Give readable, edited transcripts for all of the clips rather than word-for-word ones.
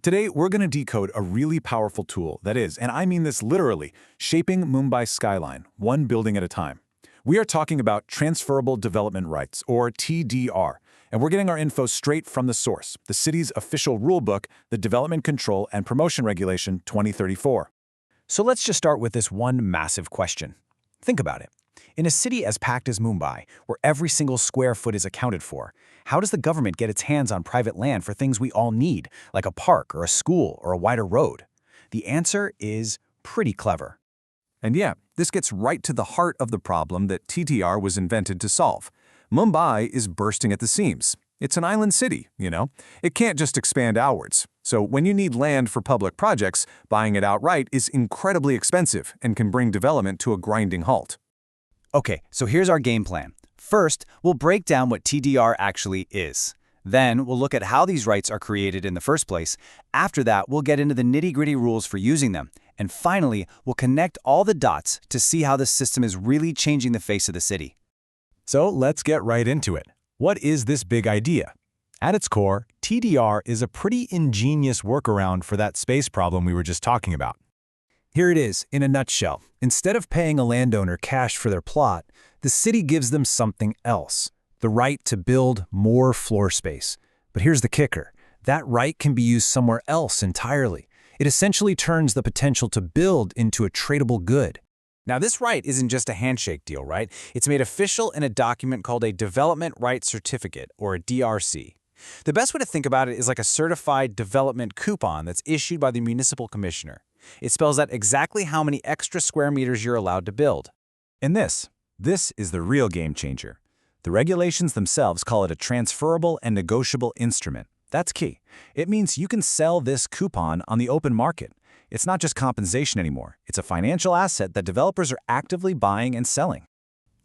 Today, we're going to decode a really powerful tool that is, and I mean this literally, shaping Mumbai's skyline, one building at a time. We are talking about Transferable Development Rights, or TDR, and we're getting our info straight from the source, the city's official rulebook, the Development Control and Promotion Regulation 2034. So let's just start with this one massive question. Think about it. In a city as packed as Mumbai, where every single square foot is accounted for, how does the government get its hands on private land for things we all need, like a park or a school or a wider road? The answer is pretty clever. And yeah, this gets right to the heart of the problem that TDR was invented to solve. Mumbai is bursting at the seams. It's an island city, you know? It can't just expand outwards. So when you need land for public projects, buying it outright is incredibly expensive and can bring development to a grinding halt. Okay, so here's our game plan. First, we'll break down what TDR actually is. Then, we'll look at how these rights are created in the first place. After that, we'll get into the nitty-gritty rules for using them. And finally, we'll connect all the dots to see how this system is really changing the face of the city. So let's get right into it. What is this big idea? At its core, TDR is a pretty ingenious workaround for that space problem we were just talking about. Here it is, in a nutshell. Instead of paying a landowner cash for their plot, the city gives them something else, the right to build more floor space. But here's the kicker. That right can be used somewhere else entirely. It essentially turns the potential to build into a tradable good. Now, this right isn't just a handshake deal, right? It's made official in a document called a Development Rights Certificate, or a DRC. The best way to think about it is like a certified development coupon that's issued by the municipal commissioner. It spells out exactly how many extra square meters you're allowed to build. And this is the real game changer. The regulations themselves call it a transferable and negotiable instrument. That's key. It means you can sell this coupon on the open market. It's not just compensation anymore. It's a financial asset that developers are actively buying and selling.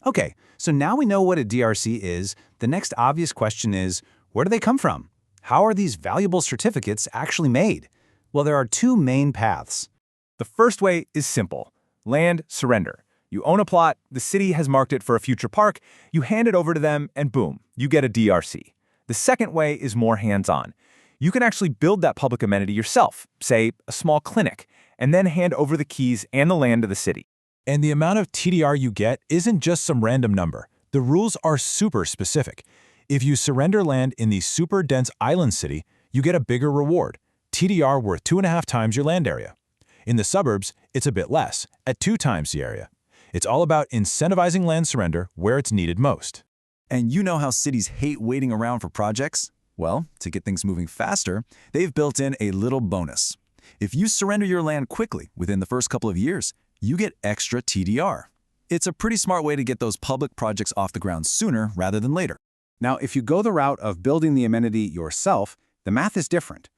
Okay, so now we know what a DRC is. The next obvious question is, where do they come from? How are these valuable certificates actually made? Well, there are two main paths. The first way is simple. Land surrender. You own a plot, the city has marked it for a future park, you hand it over to them, and boom, you get a DRC. The second way is more hands-on. You can actually build that public amenity yourself, say a small clinic, and then hand over the keys and the land to the city. And the amount of TDR you get isn't just some random number. The rules are super specific. If you surrender land in the super dense island city, you get a bigger reward. TDR worth 2.5 times your land area. In the suburbs, it's a bit less, at 2 times the area. It's all about incentivizing land surrender where it's needed most. And you know how cities hate waiting around for projects? Well, to get things moving faster, they've built in a little bonus. If you surrender your land quickly within the first couple of years, you get extra TDR. It's a pretty smart way to get those public projects off the ground sooner rather than later. Now, if you go the route of building the amenity yourself, the math is different.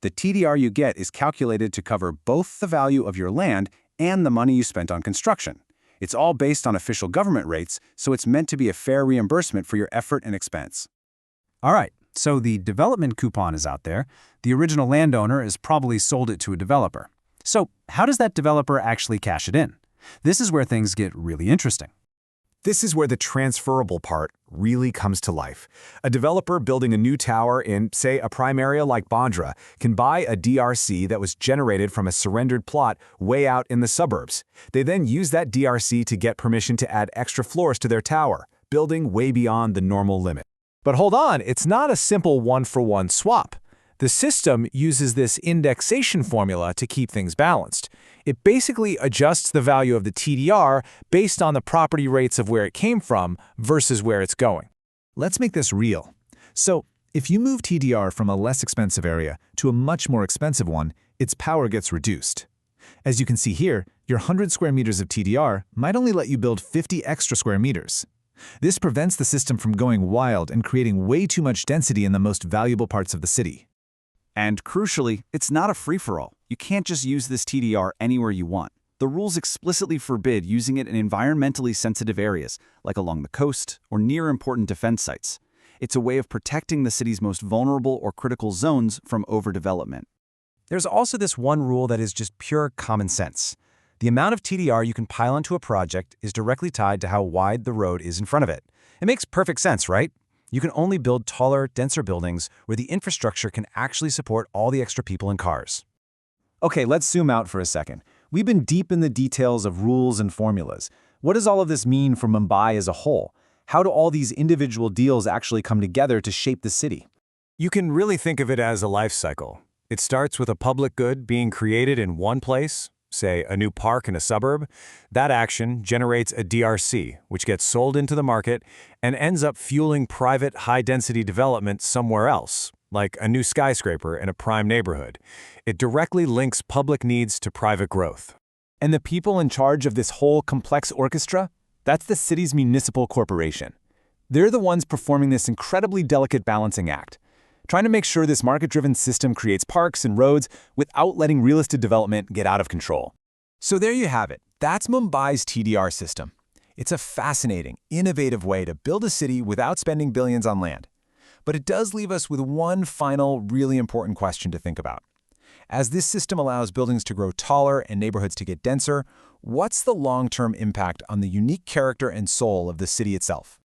The TDR you get is calculated to cover both the value of your land and the money you spent on construction. It's all based on official government rates, so it's meant to be a fair reimbursement for your effort and expense. All right, so the development coupon is out there. The original landowner has probably sold it to a developer. So how does that developer actually cash it in? This is where things get really interesting. This is where the transferable part really comes to life. A developer building a new tower in, say, a prime area like Bandra can buy a DRC that was generated from a surrendered plot way out in the suburbs. They then use that DRC to get permission to add extra floors to their tower, building way beyond the normal limit. But hold on, it's not a simple one-for-one swap. The system uses this indexation formula to keep things balanced. It basically adjusts the value of the TDR based on the property rates of where it came from versus where it's going. Let's make this real. So, if you move TDR from a less expensive area to a much more expensive one, its power gets reduced. As you can see here, your 100 square meters of TDR might only let you build 50 extra square meters. This prevents the system from going wild and creating way too much density in the most valuable parts of the city. And crucially, it's not a free-for-all. You can't just use this TDR anywhere you want. The rules explicitly forbid using it in environmentally sensitive areas, like along the coast or near important defense sites. It's a way of protecting the city's most vulnerable or critical zones from overdevelopment. There's also this one rule that is just pure common sense. The amount of TDR you can pile onto a project is directly tied to how wide the road is in front of it. It makes perfect sense, right? You can only build taller, denser buildings where the infrastructure can actually support all the extra people and cars. Okay, let's zoom out for a second. We've been deep in the details of rules and formulas. What does all of this mean for Mumbai as a whole? How do all these individual deals actually come together to shape the city? You can really think of it as a life cycle. It starts with a public good being created in one place, say a new park in a suburb. That action generates a DRC, which gets sold into the market and ends up fueling private high-density development somewhere else, like a new skyscraper in a prime neighborhood. It directly links public needs to private growth. And the people in charge of this whole complex orchestra? That's the city's municipal corporation. They're the ones performing this incredibly delicate balancing act, trying to make sure this market-driven system creates parks and roads without letting real estate development get out of control. So there you have it. That's Mumbai's TDR system. It's a fascinating, innovative way to build a city without spending billions on land. But it does leave us with one final, really important question to think about. As this system allows buildings to grow taller and neighborhoods to get denser, what's the long-term impact on the unique character and soul of the city itself?